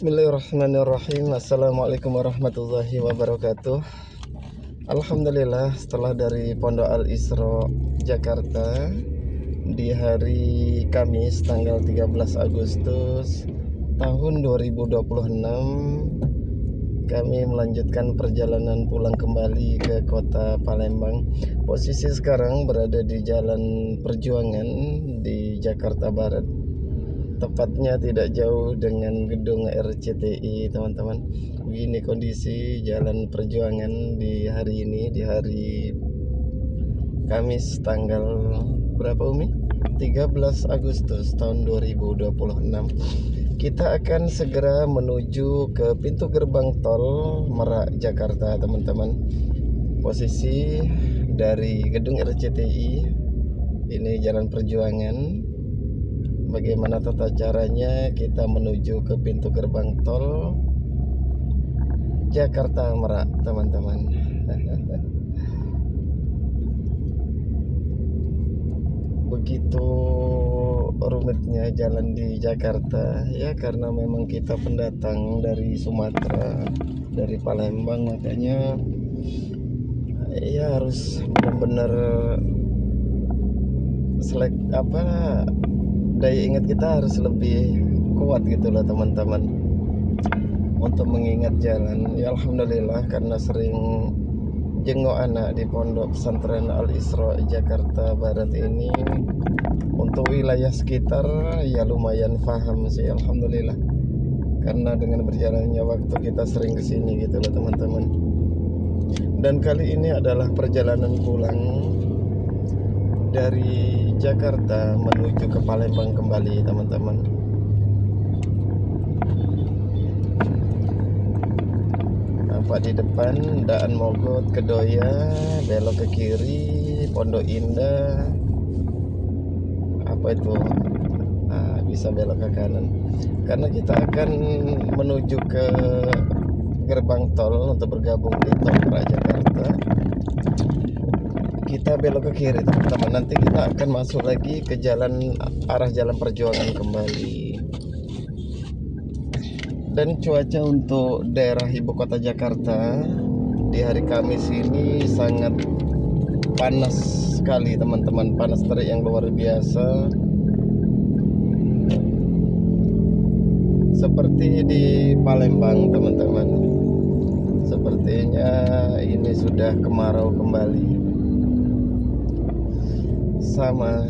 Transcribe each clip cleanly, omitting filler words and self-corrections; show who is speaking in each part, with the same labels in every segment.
Speaker 1: Bismillahirrahmanirrahim. Assalamualaikum warahmatullahi wabarakatuh. Alhamdulillah, setelah dari Pondok Al Isra Jakarta di hari Kamis tanggal 13 Agustus tahun 2026, kami melanjutkan perjalanan pulang kembali ke kota Palembang. Posisi sekarang berada di Jalan Perjuangan di Jakarta Barat, tepatnya tidak jauh dengan gedung RCTI, teman-teman. Begini kondisi Jalan Perjuangan di hari ini, di hari Kamis tanggal berapa, Umi? 13 Agustus tahun 2026. Kita akan segera menuju ke pintu gerbang tol Merak Jakarta, teman-teman. Posisi dari gedung RCTI ini Jalan Perjuangan. Bagaimana tata caranya kita menuju ke pintu gerbang tol Jakarta Merak, teman-teman. Begitu rumitnya jalan di Jakarta ya, karena memang kita pendatang dari Sumatera, dari Palembang, makanya ya harus benar-benar daya ingat kita harus lebih kuat gitu loh, teman-teman, untuk mengingat jalan. Ya alhamdulillah, karena sering jenguk anak di Pondok Pesantren Al Isra Jakarta Barat ini, untuk wilayah sekitar ya lumayan paham sih, alhamdulillah. Karena dengan berjalannya waktu kita sering kesini gitu loh, teman-teman. Dan kali ini adalah perjalanan pulang dari Jakarta menuju ke Palembang kembali, teman-teman. Nampak di depan Daan Mogot, Kedoya, belok ke kiri Pondok Indah, apa itu, bisa belok ke kanan, karena kita akan menuju ke gerbang tol untuk bergabung di tol Merak Jakarta. Kita belok ke kiri, teman-teman. Nanti kita akan masuk lagi ke arah Jalan Perjuangan kembali. Dan cuaca untuk daerah ibu kota Jakarta di hari Kamis ini sangat panas sekali, teman-teman. Panas terik yang luar biasa, seperti di Palembang, teman-teman. Sepertinya ini sudah kemarau kembali, sama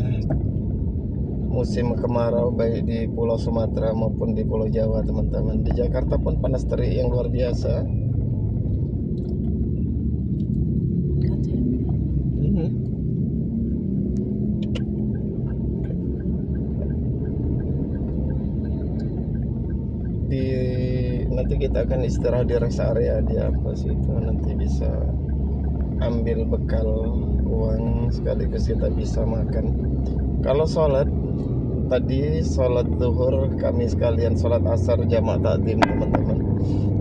Speaker 1: musim kemarau baik di Pulau Sumatera maupun di Pulau Jawa, teman-teman. Di Jakarta pun panas terik yang luar biasa. Nanti kita akan istirahat di rest area di apa sih itu, nanti bisa ambil bekal uang sekaligus kita bisa makan. Kalau sholat tadi, sholat zuhur kami sekalian sholat asar jamak takdim, teman-teman.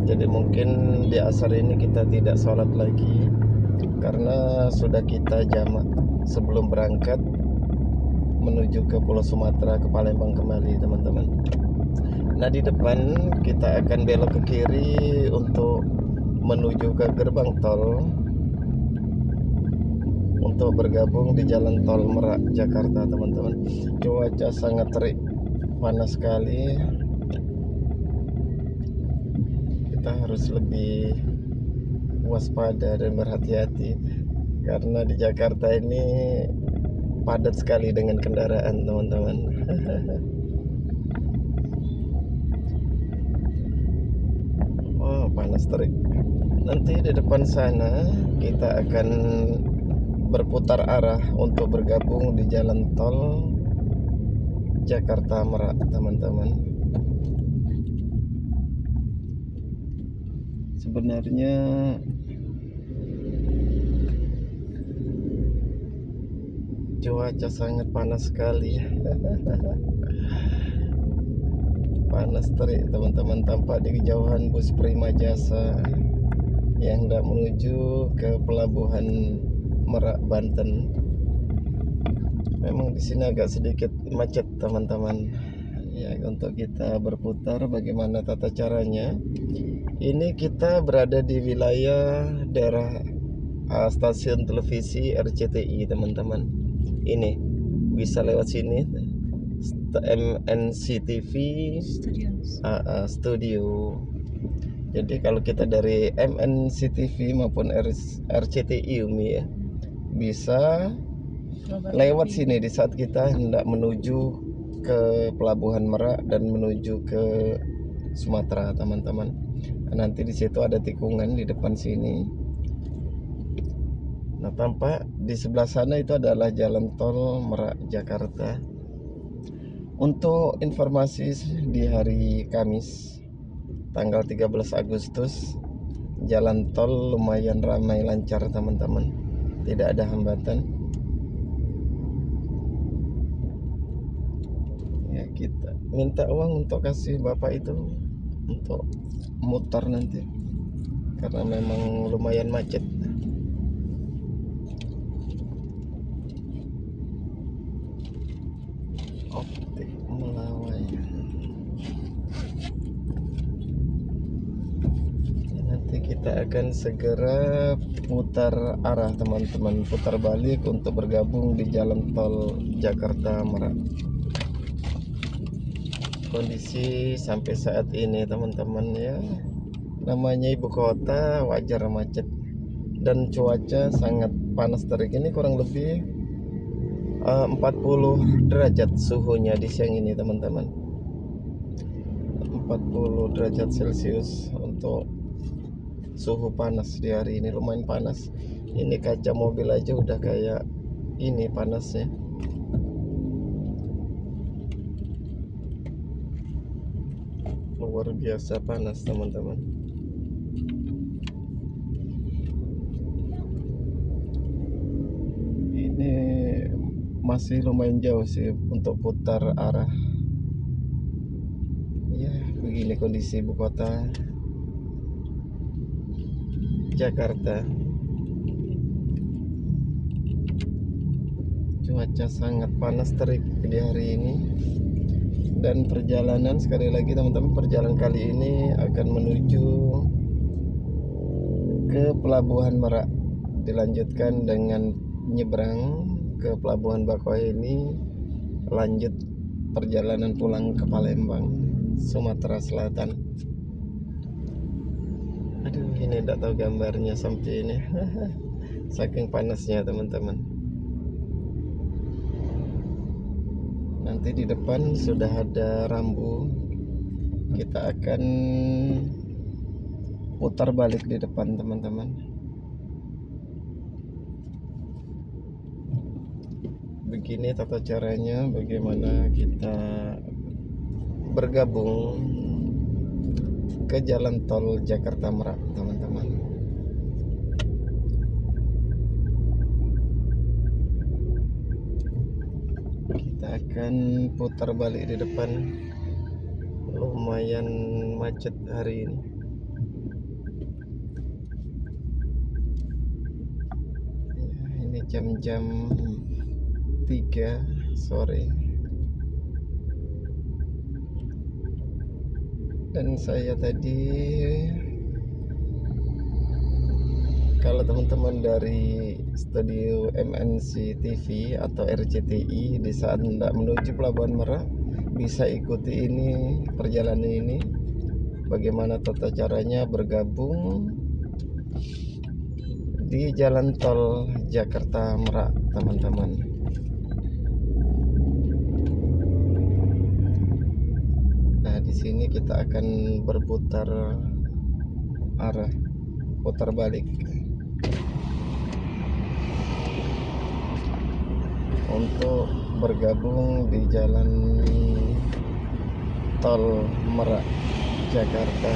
Speaker 1: Jadi mungkin di asar ini kita tidak sholat lagi karena sudah kita jamak sebelum berangkat menuju ke Pulau Sumatera, ke Palembang kembali, teman-teman. Nah, di depan kita akan belok ke kiri untuk menuju ke gerbang tol untuk bergabung di jalan tol Merak Jakarta, teman-teman. Cuaca sangat terik, panas sekali. Kita harus lebih waspada dan berhati-hati karena di Jakarta ini padat sekali dengan kendaraan, teman-teman. Oh, panas terik. Nanti di depan sana kita akan berputar arah untuk bergabung di jalan tol Jakarta Merak, teman-teman. Sebenarnya cuaca sangat panas sekali. Panas terik, teman-teman. Tampak di kejauhan bus Prima Jasa yang hendak menuju ke pelabuhan Merak, Banten. Memang di sini agak sedikit macet, teman-teman. Ya, untuk kita berputar bagaimana tata caranya. Ini kita berada di wilayah daerah stasiun televisi RCTI, teman-teman. Ini bisa lewat sini, MNC TV Studio. Jadi kalau kita dari MNC TV maupun RCTI Umi ya, bisa lewat sini di saat kita hendak menuju ke Pelabuhan Merak dan menuju ke Sumatera, teman-teman. Nanti di situ ada tikungan di depan sini. Nah, tampak di sebelah sana itu adalah jalan tol Merak Jakarta. Untuk informasi di hari Kamis tanggal 13 Agustus, jalan tol lumayan ramai lancar, teman-teman. Tidak ada hambatan. Ya, kita minta uang untuk kasih bapak itu untuk mutar nanti, karena memang lumayan macet. Optik Melawai. Nanti kita akan segera putar arah, teman-teman, putar balik untuk bergabung di jalan tol Jakarta Merak. Kondisi sampai saat ini, teman-teman, ya namanya ibu kota wajar macet dan cuaca sangat panas terik. Ini kurang lebih 40 derajat suhunya di siang ini, teman-teman. 40 derajat Celcius untuk suhu panas di hari ini, lumayan panas. Ini kaca mobil aja udah kayak ini panasnya. Luar biasa panas, teman-teman. Ini masih lumayan jauh sih untuk putar arah. Ya, begini kondisi ibu kota Jakarta. Cuaca sangat panas terik di hari ini. Dan perjalanan, sekali lagi teman-teman, perjalanan kali ini akan menuju ke Pelabuhan Merak, dilanjutkan dengan nyebrang ke Pelabuhan Bakauheni, lanjut perjalanan pulang ke Palembang, Sumatera Selatan. Aduh, ini tidak tahu gambarnya sampai ini. Saking panasnya, teman-teman. Nanti di depan sudah ada rambu. Kita akan putar balik di depan, teman-teman. Begini tata caranya, bagaimana kita bergabung ke jalan tol Jakarta Merak, teman-teman. Kita akan putar balik di depan. Lumayan macet hari ini. Ya, ini jam-jam 3 sore. Dan saya tadi, kalau teman-teman dari studio MNC TV atau RCTI di saat hendak menuju Pelabuhan Merak, bisa ikuti ini, perjalanan ini, bagaimana tata caranya bergabung di jalan tol Jakarta Merak, teman-teman. Nah, di sini kita akan berputar arah, putar balik untuk bergabung di jalan tol Merak Jakarta.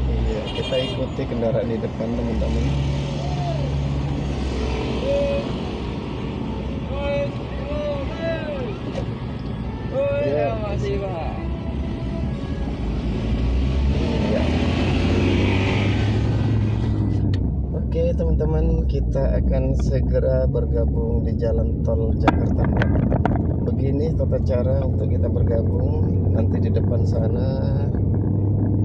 Speaker 1: Iya, kita ikuti kendaraan di depan, teman-teman. Ya,
Speaker 2: masih Pak.
Speaker 1: iya. teman-teman, kita akan segera bergabung di jalan tol Jakarta Merak. Begini tata cara untuk kita bergabung. Nanti di depan sana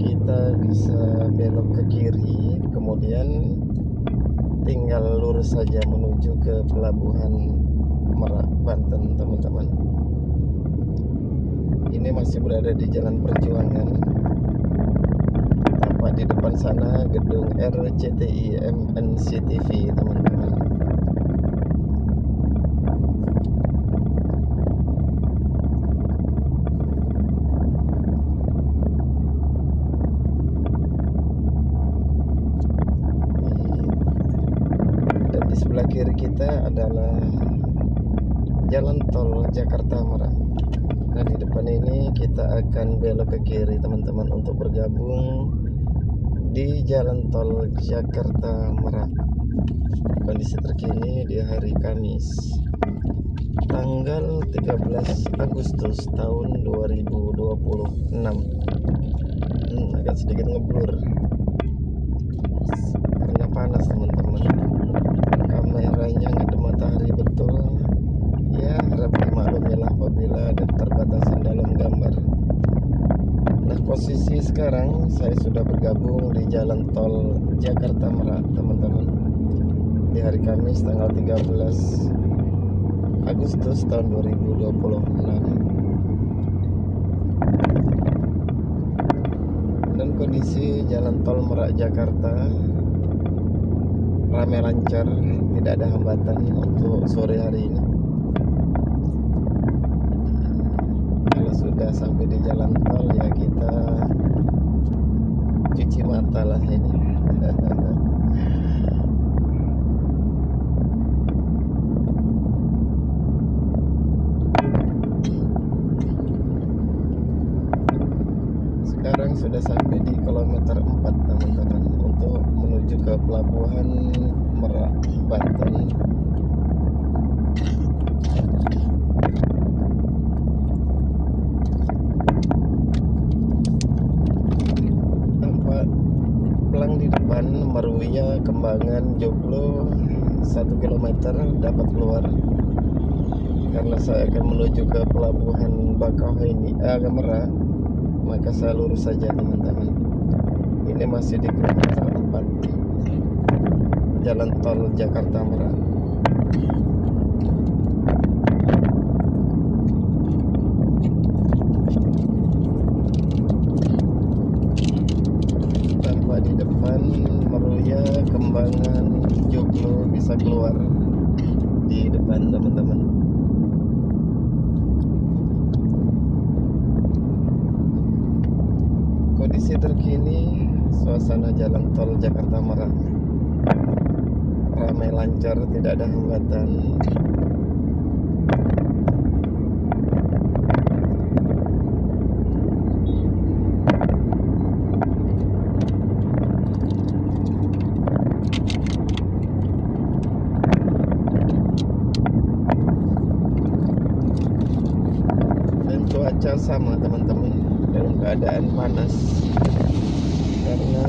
Speaker 1: kita bisa belok ke kiri, kemudian tinggal lurus saja menuju ke pelabuhan Merak, Banten, teman-teman. Ini masih berada di Jalan Perjuangan. Tampak di depan sana gedung RCTI MNC TV, teman-teman. Dan di sebelah kiri kita adalah jalan tol Jakarta Merak. Nah, di depan ini kita akan belok ke kiri, teman-teman, untuk bergabung di jalan tol Jakarta Merak. Kondisi terkini di hari Kamis tanggal 13 Agustus tahun 2026. Agak sedikit ngeblur karena panas, teman-teman. Kameranya ngedem matahari betul. Ya, harap dimaklumilah apabila ada keterbatasan dalam gambar. Nah, posisi sekarang saya sudah bergabung di jalan tol Jakarta Merak, teman-teman, di hari Kamis tanggal 13 Agustus tahun 2026. Dan kondisi jalan tol Merak Jakarta ramai lancar, tidak ada hambatan untuk sore hari ini. Kalau sudah sampai di jalan tol, ya kita cuci mata lah ini. Sekarang sudah sampai di kilometer 4, teman-teman, untuk menuju ke pelabuhan Merak, Banten. Tampak pelang di depan Meruya, Kembangan, Joglo 1 km dapat keluar, karena saya akan menuju ke pelabuhan Bakauheni Merak. Maka saya lurus saja, teman-teman. Ini masih di kilometer 4 jalan tol Jakarta Merak. Tanpa di depan Meruya, Kembangan, Joglo bisa keluar di depan, teman-teman. Kondisi terkini suasana jalan tol Jakarta Merak ramai lancar, tidak ada hambatan. Dan cuaca sama, teman-teman, dalam keadaan panas, karena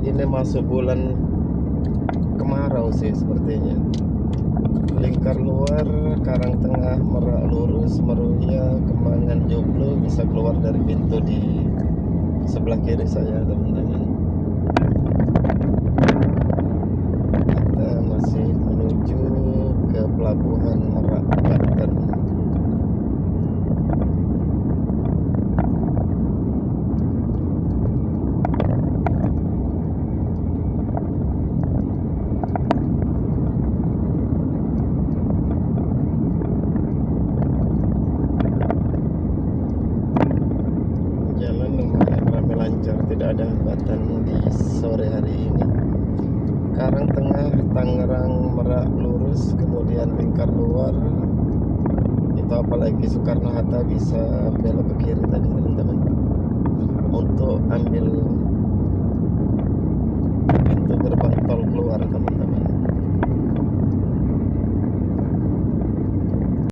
Speaker 1: ini masuk bulan kemarau sih sepertinya. Lingkar luar, Karang Tengah, Merak lurus, Meruya, Kembangan, Joglo bisa keluar dari pintu di sebelah kiri saya, teman-teman. Kita masih menuju ke pelabuhan Merak, Banten. Tidak ada hambatan di sore hari ini. Karang Tengah, Tangerang, Merak lurus, kemudian lingkar luar itu, apalagi Soekarno-Hatta bisa belok ke kiri tadi, teman-teman, untuk ambil pintu gerbang tol keluar, teman-teman.